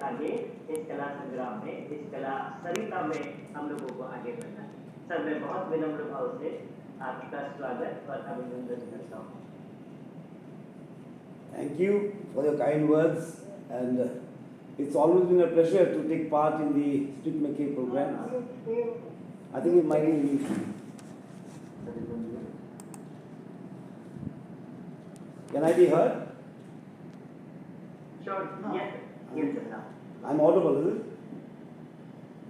आगे इस कला संग्राम में, इस कला सरिता में हम लोगों को आगे बढ़ना है। सर, मैं बहुत विनम्र भाव से आपका स्वागत और अभिनंदन करता हूँ। Thank you for your kind words, and it's always been a pleasure to take part in the Speak McKay program. I think it might be. Can I be heard? Sure. Yes. Yes, sir. I'm audible, is it?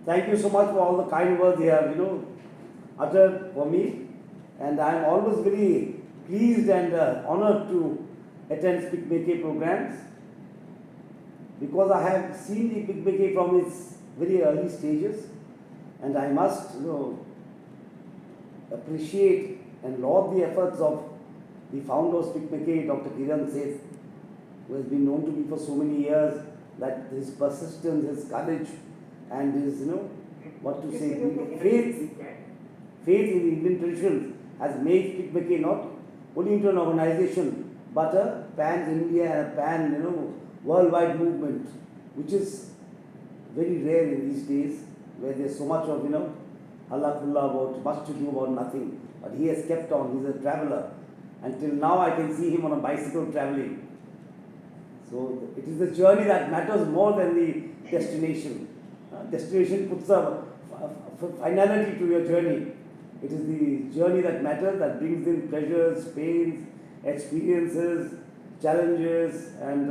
Thank you so much for all the kind words you have, uttered for me, and I'm always very pleased and honored to attend Speak McKay programs, because I have seen the Speak McKay from its very early stages, and I must, appreciate and laud the efforts of the founder of Speak McKay, Dr. Kiran Seth, who has been known to me for so many years, that his persistence, his courage, and his, faith in the Indian traditions has made Speak McKay not only into an organization, but a pan-India and a pan-worldwide movement, which is very rare in these days, where there's so much of, halla-kulla about, much to do about nothing. But he has kept on, he's a traveler. Until now I can see him on a bicycle traveling. So it is the journey that matters more than the destination. Destination puts a finality to your journey. It is the journey that matters, that brings in pleasures, pains, experiences, challenges, and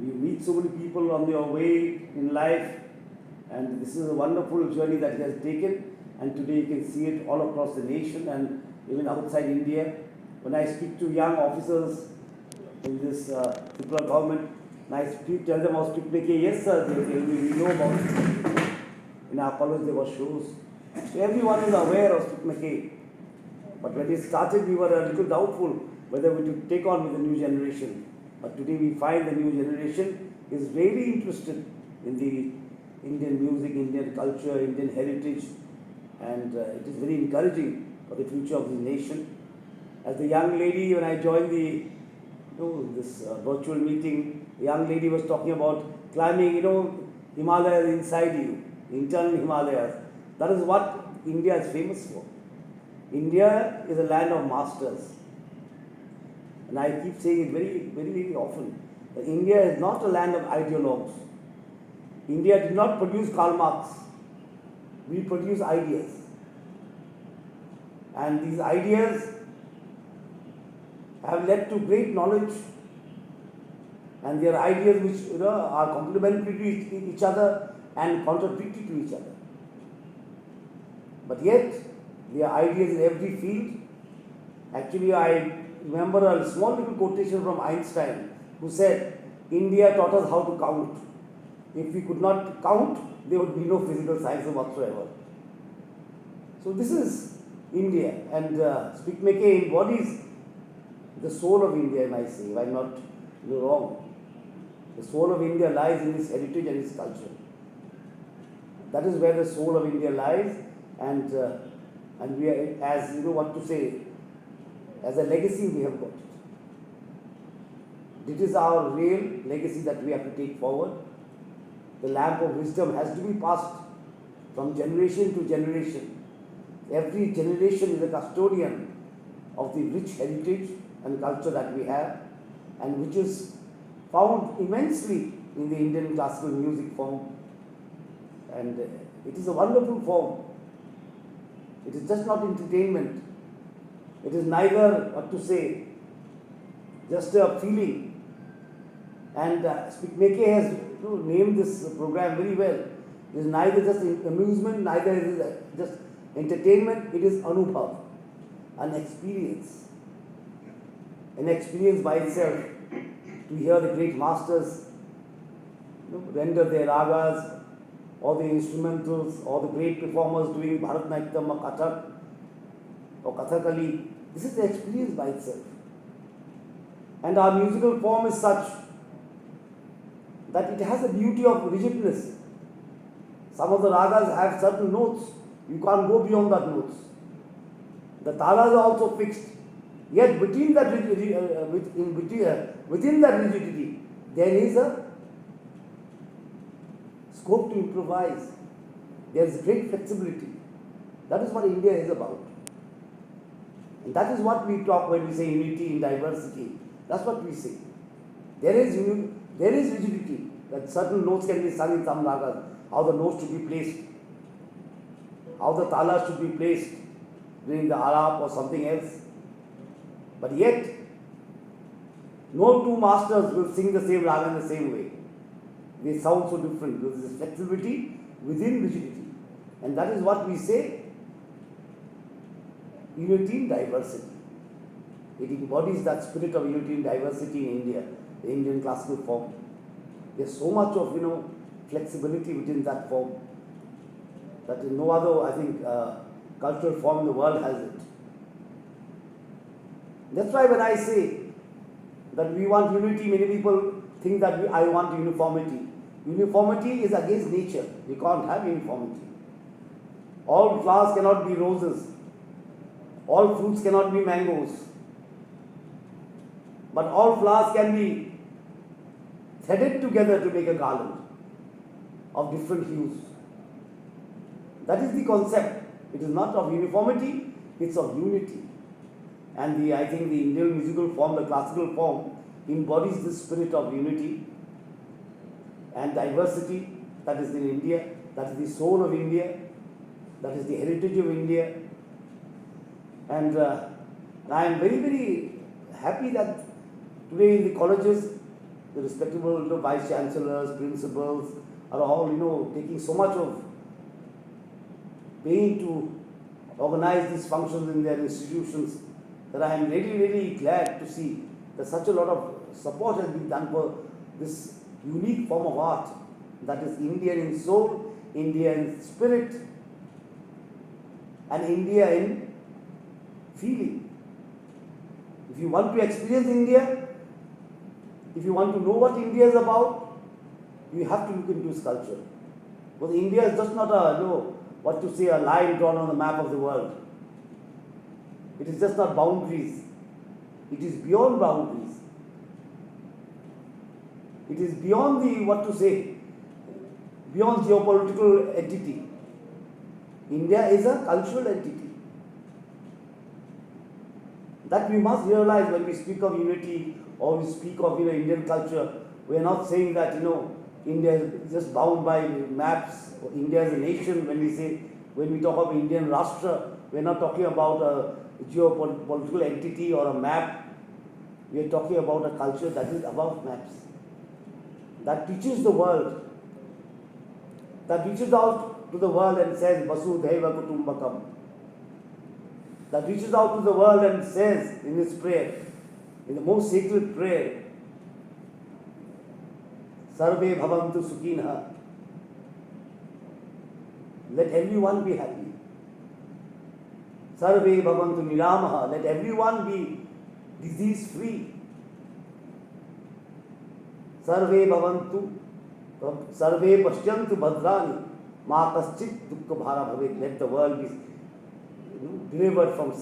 you meet so many people on your way in life, and this is a wonderful journey that he has taken, and today you can see it all across the nation and even outside India. When I speak to young officers in this Tripura government, and I tell them about Speak McKay, yes sir, we know about it. In our college there were shows. So everyone is aware of Speak McKay. But when we started, we were a little doubtful whether we should take on with the new generation. But today we find the new generation is really interested in the Indian music, Indian culture, Indian heritage, and it is very encouraging for the future of the nation. As the young lady, when I joined this virtual meeting, the young lady was talking about climbing, Himalayas inside you, internal Himalayas. That is what India is famous for. India is a land of masters. And I keep saying it very, very, very often, that India is not a land of ideologues. India did not produce Karl Marx. We produce ideas. And these ideas have led to great knowledge, and they are ideas which are complementary to each other and contradictory to each other. But yet, they are ideas in every field. Actually, I remember a small little quotation from Einstein, who said, India taught us how to count. If we could not count, there would be no physical science whatsoever. So this is India, and Speak McKay embodies the soul of India, I might say, if I'm not wrong. The soul of India lies in its heritage and its culture. That is where the soul of India lies, and we are, as as a legacy we have got it. It is our real legacy that we have to take forward. The lamp of wisdom has to be passed from generation to generation. Every generation is a custodian of the rich heritage and culture that we have, and which is found immensely in the Indian classical music form. And it is a wonderful form. It is just not entertainment. It is neither, just a feeling. And Speak McKay has named this program very well. It is neither just amusement, neither is it just entertainment. It is anubhav, an experience. An experience by itself, to hear the great masters render their ragas, or the instrumentals, or the great performers doing Bharatanatyam or Kathak or Kathakali. This is the experience by itself. And our musical form is such that it has a beauty of rigidness. Some of the ragas have certain notes. You can't go beyond that notes. The talas are also fixed. Yet within that within that rigidity, there is a scope to improvise. There is great flexibility. That is what India is about. And that is what we talk when we say unity in diversity. That's what we say. There is rigidity, that certain notes can be sung in some ragas, how the notes should be placed, how the talas should be placed during the alap or something else. But yet, no two masters will sing the same raga in the same way. They sound so different. There is flexibility within rigidity. And that is what we say, unity in diversity. It embodies that spirit of unity and diversity in India, the Indian classical form. There's so much of, flexibility within that form that in no other, I think, cultural form in the world has it. That's why when I say that we want unity, many people think that I want uniformity. Uniformity is against nature. We can't have uniformity. All flowers cannot be roses. All fruits cannot be mangoes. But all flowers can be threaded together to make a garland of different hues. That is the concept. It is not of uniformity, it's of unity. And I think the Indian musical form, the classical form, embodies this spirit of unity and diversity that is in India, that is the soul of India, that is the heritage of India. And I am very, very happy that today in the colleges, the respectable vice chancellors, principals are all, taking so much of pain to organize these functions in their institutions, that I am really, really glad to see that such a lot of support has been done for this unique form of art that is Indian in soul, India in spirit, and India in feeling. If you want to experience India, if you want to know what India is about, you have to look into its culture. Because India is just not a line drawn on the map of the world. It is just not boundaries. It is beyond boundaries. It is beyond beyond geopolitical entity. India is a cultural entity. That we must realize when we speak of unity or we speak of Indian culture. We are not saying that India is just bound by maps. Or India is a nation. When we talk of Indian Rashtra, we are not talking about a geopolitical entity or a map. We are talking about a culture that is above maps, that teaches the world, that reaches out to the world and says Vasudhaiva Kutumbakam, that reaches out to the world and says in his prayer, in the most sacred prayer, Sarve Bhavantu Sukhinah, let everyone be happy. Sarve Bhavantu Niramaha, let everyone be disease free. Sarve Bhavantu, Sarve Pashyantu Bhadrani, Ma Kaschit Dukkha Bhara Bhavet, let the world be delivered from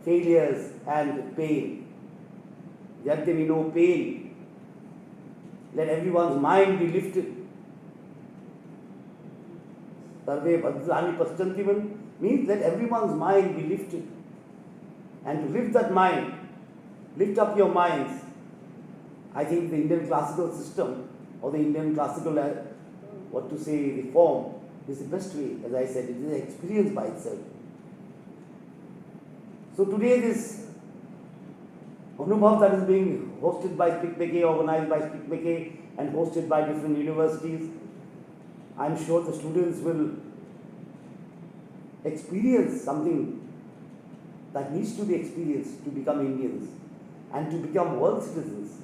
failures and pain. Yet we know pain. Let everyone's mind be lifted. Sarve Bhadrani Pashyanti means let everyone's mind be lifted. And to lift that mind, lift up your minds. I think the Indian classical system or the Indian classical, the form is the best way. As I said, it is an experience by itself. So today this Anubhav that is being hosted by SPICMEKE, organized by SPICMEKE and hosted by different universities, I am sure the students will experience something that needs to be experienced to become Indians and to become world citizens.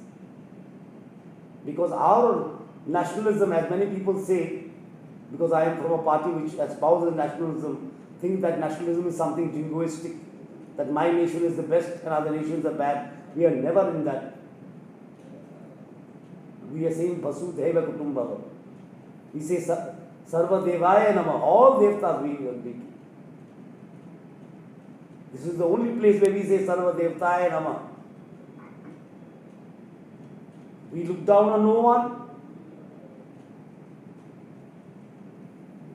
Because our nationalism, as many people say, because I am from a party which espouses nationalism, think that nationalism is something jingoistic, that my nation is the best and other nations are bad. We are never in that. We are saying Vasudhaiva Kutumbakam. We say Sarva Devaya Nama, all Devtas we are big. This is the only place where we say Sarva Devtaya Nama. We look down on no one.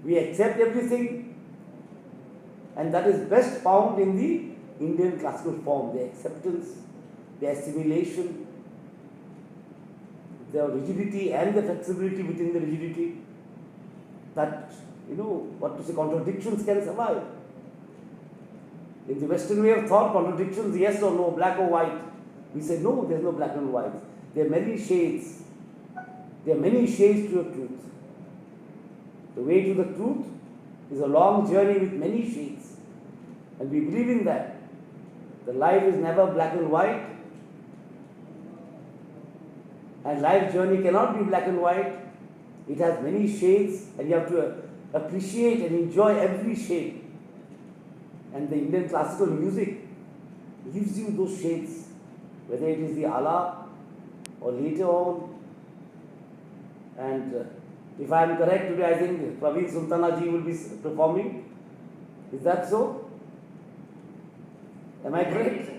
We accept everything, and that is best found in the Indian classical form, the acceptance, the assimilation, the rigidity and the flexibility within the rigidity, that, contradictions can survive. In the Western way of thought, contradictions, yes or no, black or white. We say, no, there's no black and white. There are many shades. There are many shades to the truth. The way to the truth is a long journey with many shades. And we believe in that. The life is never black and white. And life journey cannot be black and white. It has many shades, and you have to appreciate and enjoy every shade. And the Indian classical music gives you those shades, whether it is the ala or later on. And if I am correct today, I think Praveen Sultana ji will be performing. Is that so? Am I correct?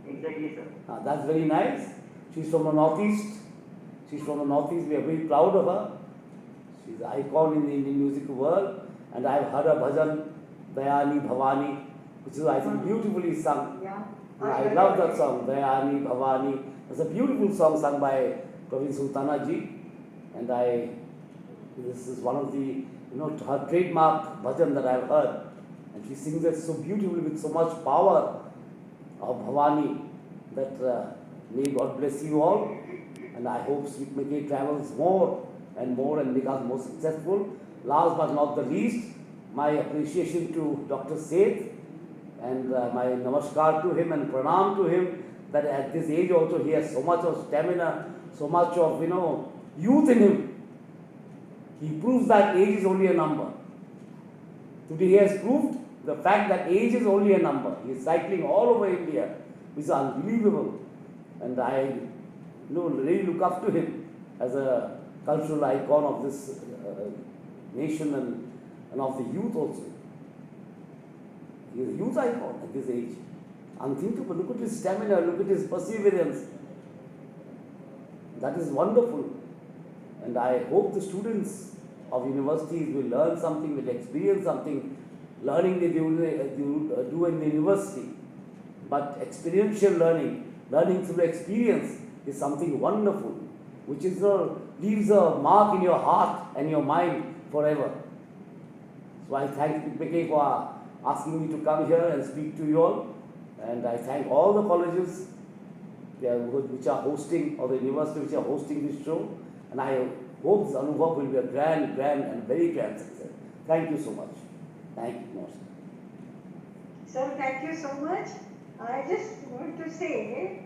Exactly, sir. That's very nice. She's from the Northeast. We are very proud of her. She's an icon in the Indian music world. And I've heard her bhajan, Dayani Bhavani, which is, I think, beautifully sung. Yeah. I love that song, Dayani Bhavani. It's a beautiful song sung by Praveen Sultana ji. And this is one of the, her trademark bhajan that I've heard. And she sings it so beautifully with so much power of Bhavani that may God bless you all. And I hope Sweet Mackay travels more and becomes more successful. Last but not the least, my appreciation to Dr. Seth and my namaskar to him and pranam to him, that at this age also he has so much of stamina, so much of, youth in him. He proves that age is only a number. Today he has proved the fact that age is only a number. He is cycling all over India, which is unbelievable. And I really look up to him as a cultural icon of this nation and of the youth also. He is a youth icon at this age. Unthinkable. Look at his stamina, look at his perseverance. That is wonderful. And I hope the students of universities will learn something, will experience something. Learning they do in the university. But experiential learning through experience, is something wonderful, which leaves a mark in your heart and your mind forever. So I thank Mackay for asking me to come here and speak to you all. And I thank all the colleges which are hosting, or the university which are hosting this show. And I hope this Anubhav will be a grand and very grand success. Thank you so much. Thank you, Namaskar. Sir, thank you so much. I just want to say